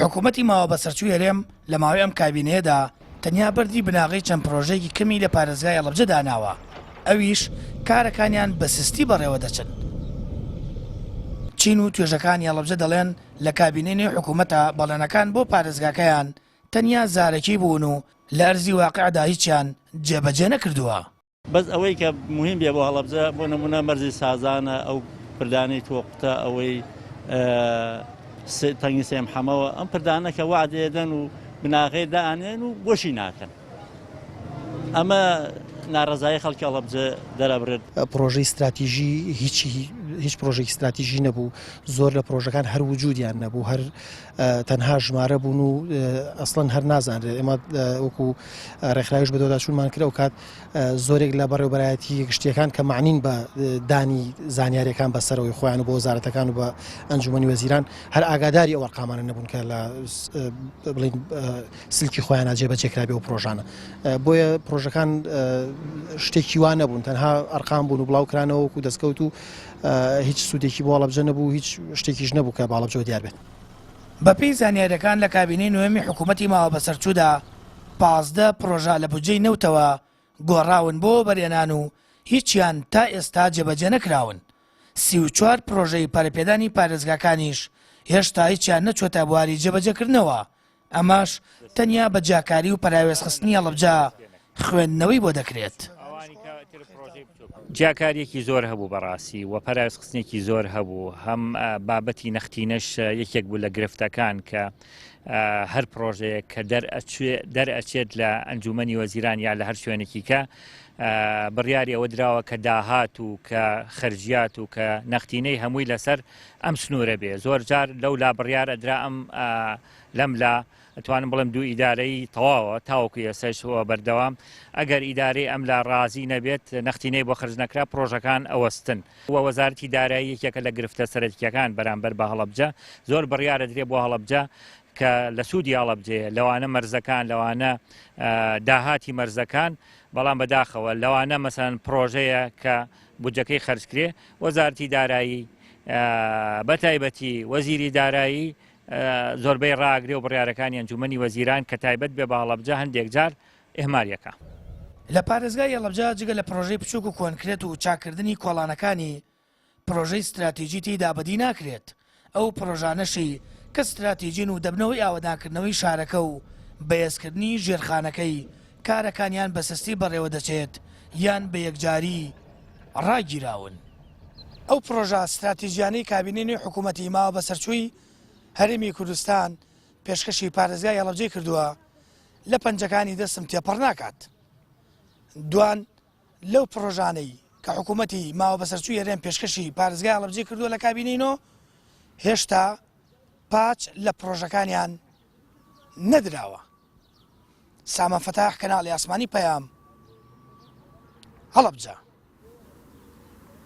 حکوومەتی ماوە بەسەرچوو هەرێم لە ماوەی ئەم کابینەیەدا تەنیا بەردی بناغی چەند پرۆژەیەکی کەمی لە پارێزگای هەڵەبجە داناوە، ئەویش کارەکانیان بە سستی بەڕێوە دەچن. چین و توێژەکانی هەڵەبجە دەڵێن لە کابینەی نوێی حکوومەتە بەڵێنەکان بۆ پارێزگاکەیان تەنیا زارەکی بوون و لە ئەرزی واقعدا هیچیان جێبەجێ نەکردووە. بەس ئەوەی کە مهم بێ بۆ هەڵەبجە بۆ نمونە مەرزی سازانە ئەو پردانەی تۆقتە ئەوەی تەنگی سێم حەمەوە ئەم پردانە کە وعدێدەن و بناغی دائنێن و بۆشی ناکەن. ئەمە ناڕەزایی خەڵکی هەڵەبجە دەرەبرێت. پرۆژەی استراتیژی هیچ پرۆژێکی استراتیژی نەبوو، زۆر لە پرۆژەکان هەر وجودیان نەبوو، هەر تەنها ژمارە بوون و ئەسڵەن هەر نازانرێت. ئێمە وەکو ڕێکخراویش بە دۆداچوونمان کرد و کات زۆرێک لە بەڕێوەبەرایەتی گشتیەکان کە معنین بە دانی زانیاریەکان بەسەرەوەی خۆیان و بۆ وەزارەتەکان و بە ئەنجومەنی وەزیران هەر ئاگاداری ئەو ئەرقامانە نەبوون کە لە بڵین سلکی خۆیان جێبەجێکرا بێ و پرۆژانە. بۆیە پرۆژەکان شتێکی وان نەبوون، تەنها ئەرقام بوون و بڵاوکرانەوە وەکو دەستکەوت و هیچ سوودێکی بۆ هەڵەبجە نەبوو، هیچ شتێکیش نەبوو کە بە هەڵەبجەوە دیار بێت. بەپێی زانیاریەکان لە کابینەی نوێمی حکوومەتی ماوە بەسەرچوودا 15 پرۆژە لە بودجەی نەوتەوە گۆڕاون بۆ بەرهێنان و هیچیان تا ئێستا جێبەجێ نەکراون. 34 پرۆژەی پەرەپێدانی پارێزگاکانیش هێشتا هیچیان نەچۆتە بواری جێبەجێکردنەوە. ئەمەش تەنیا بە جاکاری و پەراوێزخستنی هەڵەبجە خوێندنەوەی بۆ دەکرێت. جاکاریەکی زۆر هەبوو بەڕاستی و پەراوێزخستنێکی زۆر هەبوو، هەم بابەتی نەختینەش یەکێک بوو لە گرفتەکان کە هەر پرۆژەیە کە دەرئەچێت لە ئەنجومەنی وەزیران یا لە هەر شوێنێکی کە بڕیاری ئەوە دراوە کە داهات و کە خەرجیات و کە نەختینەی هەمووی لەسەر ئەم سنوورە بێ. زۆر جار لەو لا بڕیارە درا ئەم لەم لا ئەتوانم بڵێم دوو ئیدارەی تەواوە تاوەکو ئێسەشەوە بەردەوام ئەگەر ئیدارەی ئەم لا ڕازی نەبێت نەختینەی بۆ خرج نەکرا پرۆژەکان ئەوەستن. وەزارەتی دارایی یەکێکە لە گرفتە سەرەکیەکان بەرامبەر بە هەڵەبجە. زۆر بڕیارە درێ بۆ هەڵەبجە کە لە سوودی هەڵەبجەیە، لەوانە مەرزەکان، لەوانە داهاتی مەرزەکان، بەڵام بەداخەوە لەوانە مەسەن پرۆژەیە کە بودجەکەی خەرجکرێ. وەزارەتی دارایی بە تایبەتی وەزیری دارایی زۆربەی ڕاگرێ و بڕیارەکانی ئەنجومەنی وەزیران کە تایبەت بێ بە هەڵەبجە هەندێک جار ئێماریەکە. لە پارێزگای هەڵەبجە جگە لە پرۆژەی بچووک و کۆنکرێت و چاکردنی کۆڵانەکانی پرۆژەی استراتیژی تێیدا بەدی ناکرێت. ئەو پرۆژانەشی کە استراتیژین و دەبنەوەی ئاوەدانکردنەوەی شارەکە و بەهێزکردنی ژێرخانەکەی کارەکانیان بە سستی بەڕێوە دەچێت یان بە یەکجاری ڕاگیراون. ئەو پرۆژە استراتیژیانەی کابینەی نوێی حکوومەتی ماوە بەسەرچووی هەرێمی کوردستان پێشکەشی پارێزگای هەڵەبجەی کردووە لە پەنجەکانی دەستم تێپەڕ ناکات. دوان لەو پرۆژانەی کە حکوومەتی ماوە بەسەرچووی هەرێم پێشکەشی پارێزگای هەڵەبجەی کردووە لە کابینەینەوە هێشتا پاچ لە پرۆژەکانیان نەدراوە. سامان فەتاح کەناڵی ئاسمانی پەیام هەڵەبجە.